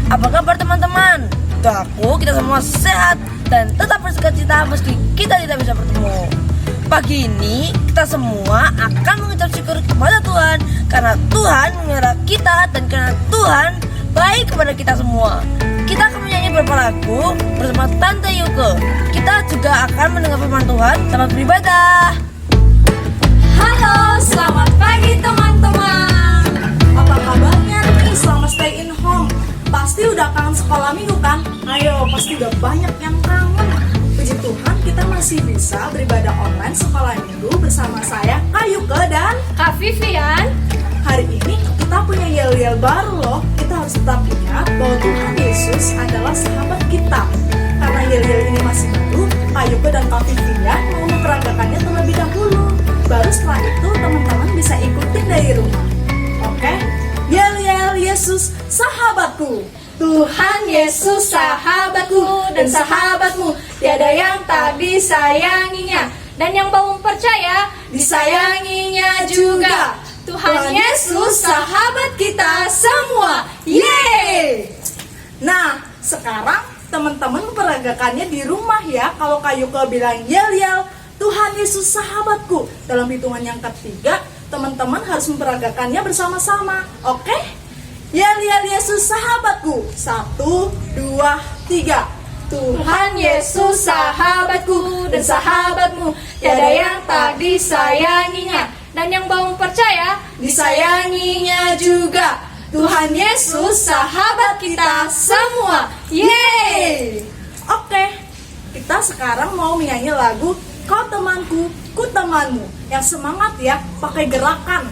Apa kabar teman-teman? Doaku kita semua sehat dan tetap bersukacita meski kita tidak bisa bertemu. Pagi ini kita semua akan mengucap syukur kepada Tuhan karena Tuhan memelihara kita dan karena Tuhan baik kepada kita semua. Kita akan menyanyi beberapa lagu bersama Tante Yuke. Kita juga akan mendengar firman Tuhan. Selamat beribadah. Halo, selamat pagi teman-teman. Apa kabarnya nih selama stay in home? Pasti udah kangen sekolah minggu kan? Ayo, pasti udah banyak yang kangen. Puji Tuhan kita masih bisa beribadah online sekolah minggu bersama saya Kak Yuke dan Kak Vivian. hari ini kita punya yel-yel baru loh. Kita harus tetap ingat bahwa Tuhan Yesus adalah sahabat kita. Karena yel-yel ini masih baru, Kak Yuke dan Kak Vivian mau memperagakannya terlebih dahulu. Baru setelah itu teman-teman bisa ikutin dari rumah. Oke? Yel-yel Yesus sahabatku. Tuhan Yesus sahabatku dan sahabatmu, tiada yang tak disayanginya, dan yang belum percaya disayanginya juga. Tuhan Yesus sahabat kita semua. Yeay! Nah, sekarang teman-teman memperagakannya di rumah ya. Kalau Kak Yuke bilang yel-yel Tuhan Yesus sahabatku, dalam hitungan yang ketiga teman-teman harus memperagakannya bersama-sama. Oke? Yel-yel Yesus sahabatku. 1, 2, 3. Tuhan Yesus sahabatku dan sahabatmu, tiada yang tak disayanginya, dan yang belum percaya disayanginya juga. Tuhan Yesus sahabat kita semua. Yeay! Oke, kita sekarang mau menyanyi lagu Kau Temanku, Ku Temanmu. Yang semangat ya, pakai gerakan.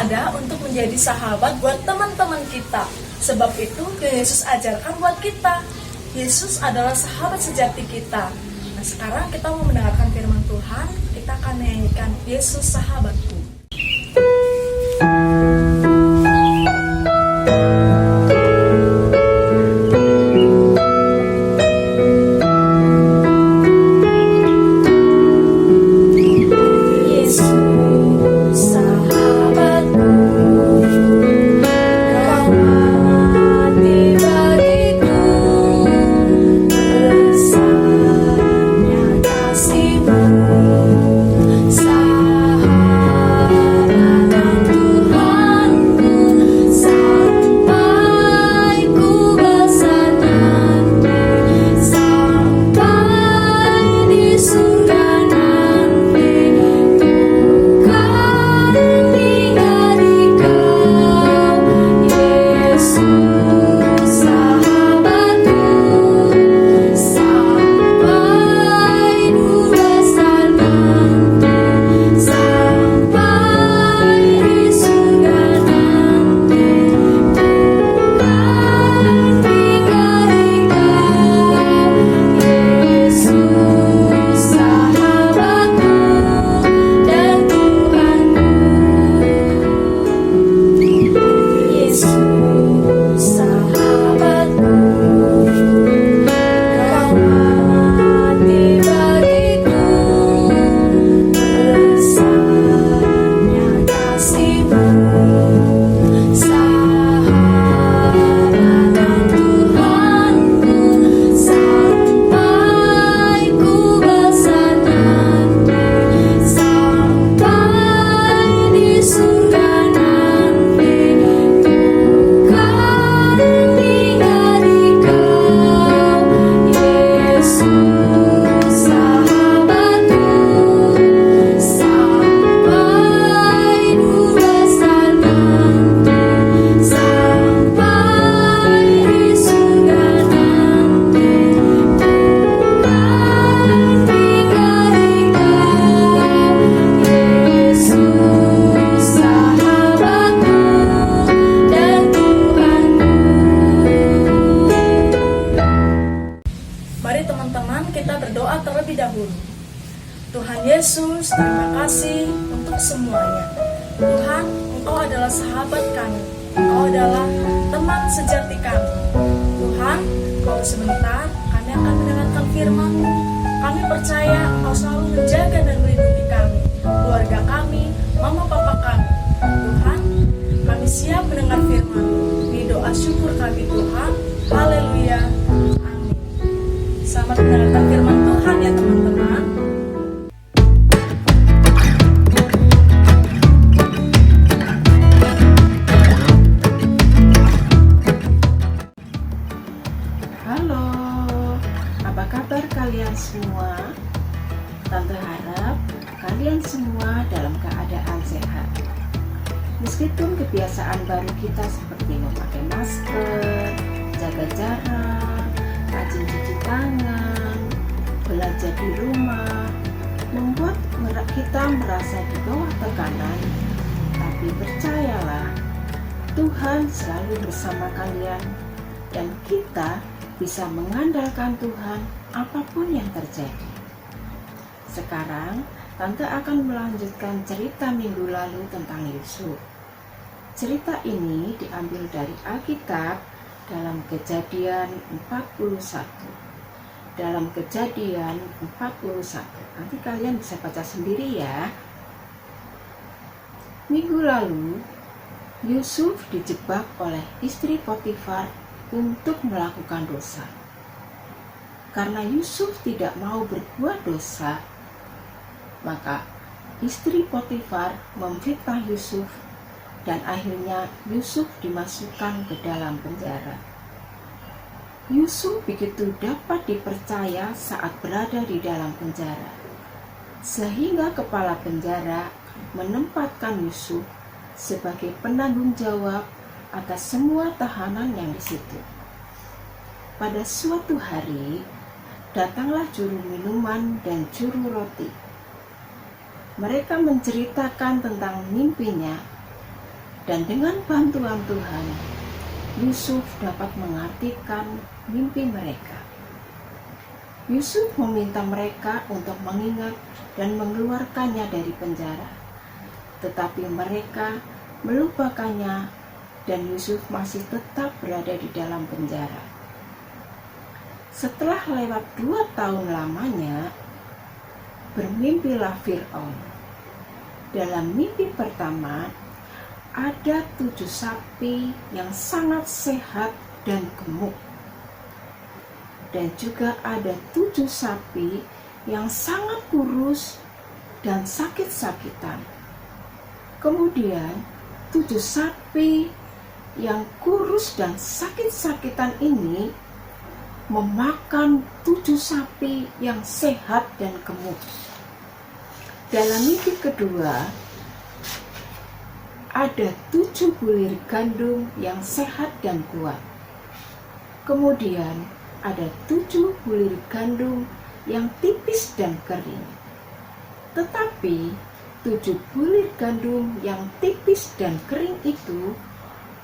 ada untuk menjadi sahabat buat teman-teman kita. Sebab itu Yesus ajarkan buat kita. Yesus adalah sahabat sejati kita. Nah, sekarang kita mau mendengarkan firman Tuhan. Kita akan menyanyikan Yesus sahabatku. Tuhan Yesus, terima kasih untuk semuanya. Tuhan, Engkau adalah sahabat kami. Engkau adalah teman sejati kami. Tuhan, kalau sebentar kami akan mendengarkan firman-Mu. Kami percaya Engkau selalu menjaga dan melindungi kami, keluarga kami, mama papa kami. Tuhan, kami siap mendengar firman-Mu. Ini doa syukur kami Tuhan. Haleluya. Amin. Selamat mendengarkan firman Tuhan ya teman-teman. Halo, apa kabar kalian semua? Tante harap kalian semua dalam keadaan sehat. Meskipun kebiasaan baru kita seperti memakai masker, jaga jarak, rajin cuci tangan, belajar di rumah, membuat kita merasa di bawah tekanan. Tapi percayalah, Tuhan selalu bersama kalian dan kita bisa mengandalkan Tuhan apapun yang terjadi. Sekarang, Tante akan melanjutkan cerita minggu lalu tentang Yusuf. Cerita ini diambil dari Alkitab dalam Kejadian 41. Dalam Kejadian 41. Nanti kalian bisa baca sendiri ya. Minggu lalu, Yusuf dijebak oleh istri Potifar untuk melakukan dosa. Karena Yusuf tidak mau berbuat dosa, maka istri Potifar memfitnah Yusuf dan akhirnya Yusuf dimasukkan ke dalam penjara. Yusuf begitu dapat dipercaya saat berada di dalam penjara, sehingga kepala penjara menempatkan Yusuf sebagai penanggung jawab atas semua tahanan yang di situ. Pada suatu hari, datanglah juru minuman dan juru roti. Mereka menceritakan tentang mimpinya Dan dengan bantuan Tuhan, Yusuf dapat mengartikan mimpi mereka. Yusuf meminta mereka untuk mengingat dan mengeluarkannya dari penjara. Tetapi mereka melupakannya dan Yusuf masih tetap berada di dalam penjara. Setelah lewat 2 tahun lamanya, bermimpilah Fir'aun. Dalam mimpi pertama, ada 7 sapi yang sangat sehat dan gemuk. Dan juga ada 7 sapi yang sangat kurus dan sakit-sakitan. Kemudian 7 sapi yang kurus dan sakit-sakitan ini memakan 7 sapi yang sehat dan gemuk. Dalam mimpi kedua, ada 7 bulir gandum yang sehat dan kuat. Kemudian ada 7 bulir gandum yang tipis dan kering. Tetapi 7 bulir gandum yang tipis dan kering itu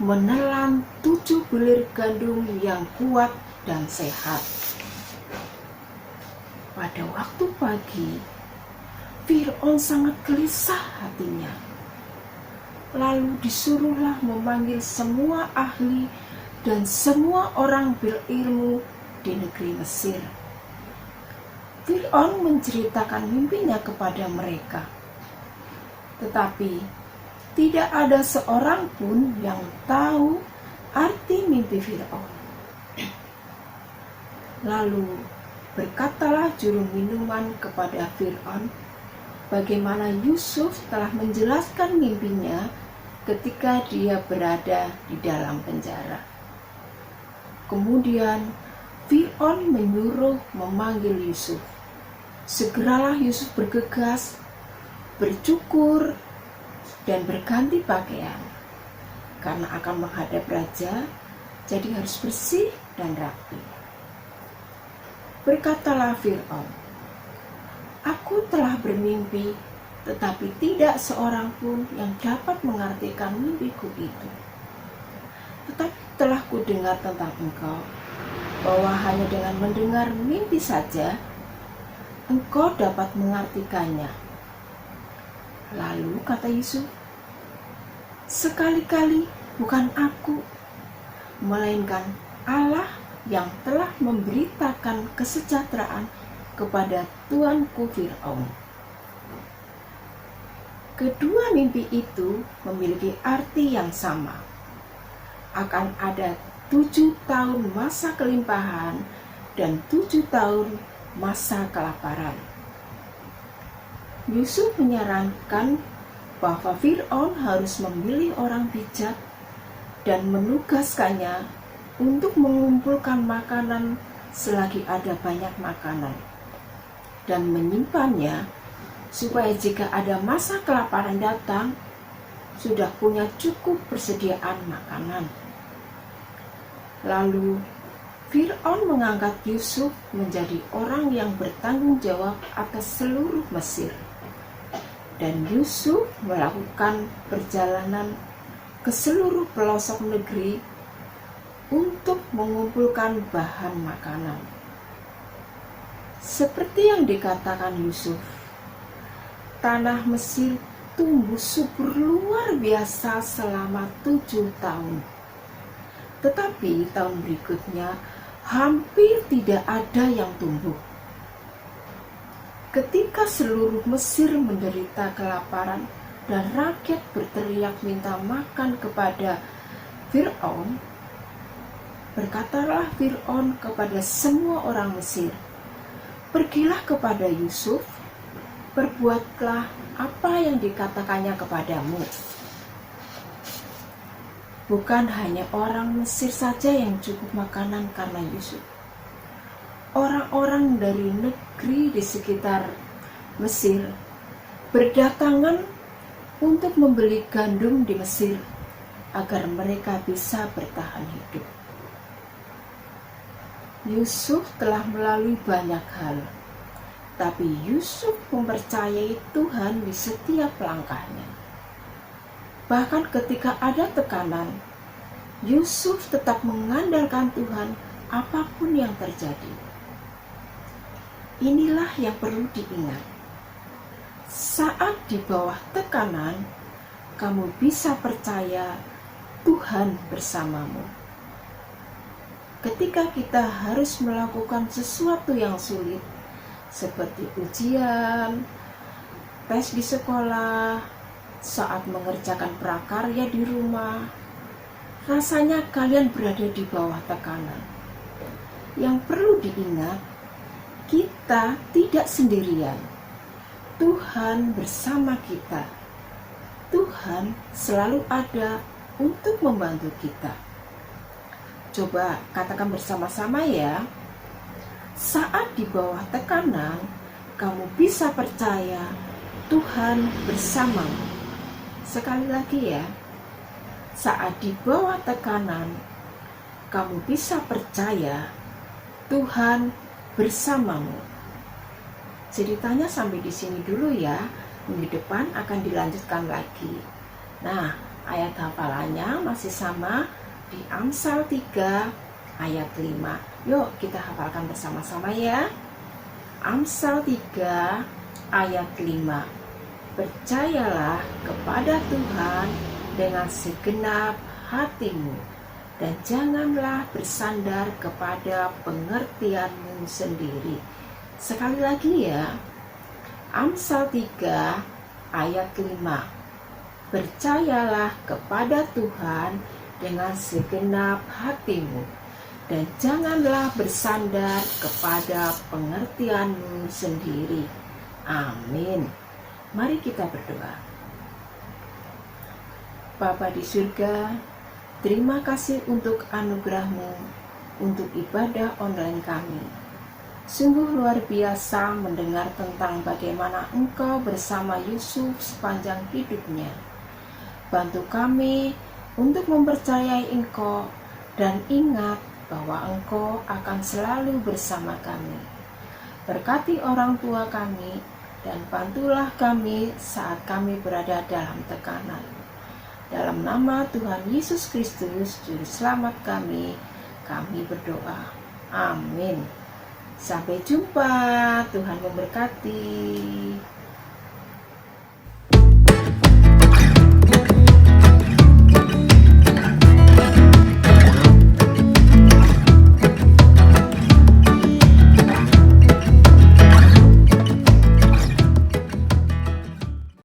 menelan 7 bulir gandum yang kuat dan sehat. Pada waktu pagi, Fir'aun sangat gelisah hatinya. Lalu disuruhlah memanggil semua ahli dan semua orang berilmu di negeri Mesir. Fir'aun menceritakan mimpinya kepada mereka. Tetapi tidak ada seorang pun yang tahu arti mimpi Fir'aun. Lalu berkatalah juru minuman kepada Fir'aun bagaimana Yusuf telah menjelaskan mimpinya ketika dia berada di dalam penjara. Kemudian Fir'aun menyuruh memanggil Yusuf. Segeralah Yusuf bergegas, bercukur, dan berganti pakaian. Karena akan menghadap raja, jadi harus bersih dan rapi. Berkatalah Fir'aun, "Aku telah bermimpi, tetapi tidak seorang pun yang dapat mengartikan mimpiku itu. Tetapi telah kudengar tentang engkau, bahwa hanya dengan mendengar mimpi saja, engkau dapat mengartikannya." Lalu kata Yusuf, "Sekali-kali bukan aku, melainkan Allah yang telah memberitakan kesejahteraan kepada tuanku Fir'aun." Kedua mimpi itu memiliki arti yang sama. Akan ada 7 tahun masa kelimpahan dan 7 tahun masa kelaparan. Yusuf menyarankan bahwa Fir'aun harus memilih orang bijak dan menugaskannya untuk mengumpulkan makanan selagi ada banyak makanan dan menyimpannya supaya jika ada masa kelaparan datang sudah punya cukup persediaan makanan. Lalu Fir'aun mengangkat Yusuf menjadi orang yang bertanggung jawab atas seluruh Mesir. Dan Yusuf melakukan perjalanan ke seluruh pelosok negeri untuk mengumpulkan bahan makanan. Seperti yang dikatakan Yusuf, tanah Mesir tumbuh subur luar biasa selama 7 tahun. Tetapi tahun berikutnya hampir tidak ada yang tumbuh. Ketika seluruh Mesir menderita kelaparan dan rakyat berteriak minta makan kepada Fir'aun, berkatalah Fir'aun kepada semua orang Mesir, "Pergilah kepada Yusuf, perbuatlah apa yang dikatakannya kepadamu." Bukan hanya orang Mesir saja yang cukup makanan karena Yusuf. Orang-orang dari negeri di sekitar Mesir berdatangan untuk membeli gandum di Mesir agar mereka bisa bertahan hidup. Yusuf telah melalui banyak hal, tapi Yusuf mempercayai Tuhan di setiap langkahnya. Bahkan ketika ada tekanan, Yusuf tetap mengandalkan Tuhan apapun yang terjadi. Inilah yang perlu diingat. Saat di bawah tekanan, kamu bisa percaya Tuhan bersamamu. Ketika kita harus melakukan sesuatu yang sulit, seperti ujian, tes di sekolah, saat mengerjakan prakarya di rumah, rasanya kalian berada di bawah tekanan. Yang perlu diingat, kita tidak sendirian. Tuhan bersama kita. Tuhan selalu ada untuk membantu kita. Coba katakan bersama-sama ya. Saat di bawah tekanan, kamu bisa percaya Tuhan bersamamu. Sekali lagi ya. Saat di bawah tekanan, kamu bisa percaya Tuhan bersamamu. Ceritanya sampai di sini dulu ya. Minggu depan akan dilanjutkan lagi. Nah, ayat hafalannya masih sama di Amsal 3 ayat 5. Yuk kita hafalkan bersama-sama ya. Amsal 3 ayat 5. Percayalah kepada Tuhan dengan segenap hatimu, dan janganlah bersandar kepada pengertianmu sendiri. Sekali lagi ya, Amsal 3 ayat 5. Percayalah kepada Tuhan dengan segenap hatimu, dan janganlah bersandar kepada pengertianmu sendiri. Amin. Mari kita berdoa. Bapa di surga, terima kasih untuk anugerah-Mu untuk ibadah online kami. Sungguh luar biasa mendengar tentang bagaimana Engkau bersama Yusuf sepanjang hidupnya. Bantu kami untuk mempercayai Engkau dan ingat bahwa Engkau akan selalu bersama kami. Berkati orang tua kami dan bantulah kami saat kami berada dalam tekanan. Dalam nama Tuhan Yesus Kristus, Juru Selamat kami berdoa. Amin. Sampai jumpa, Tuhan memberkati.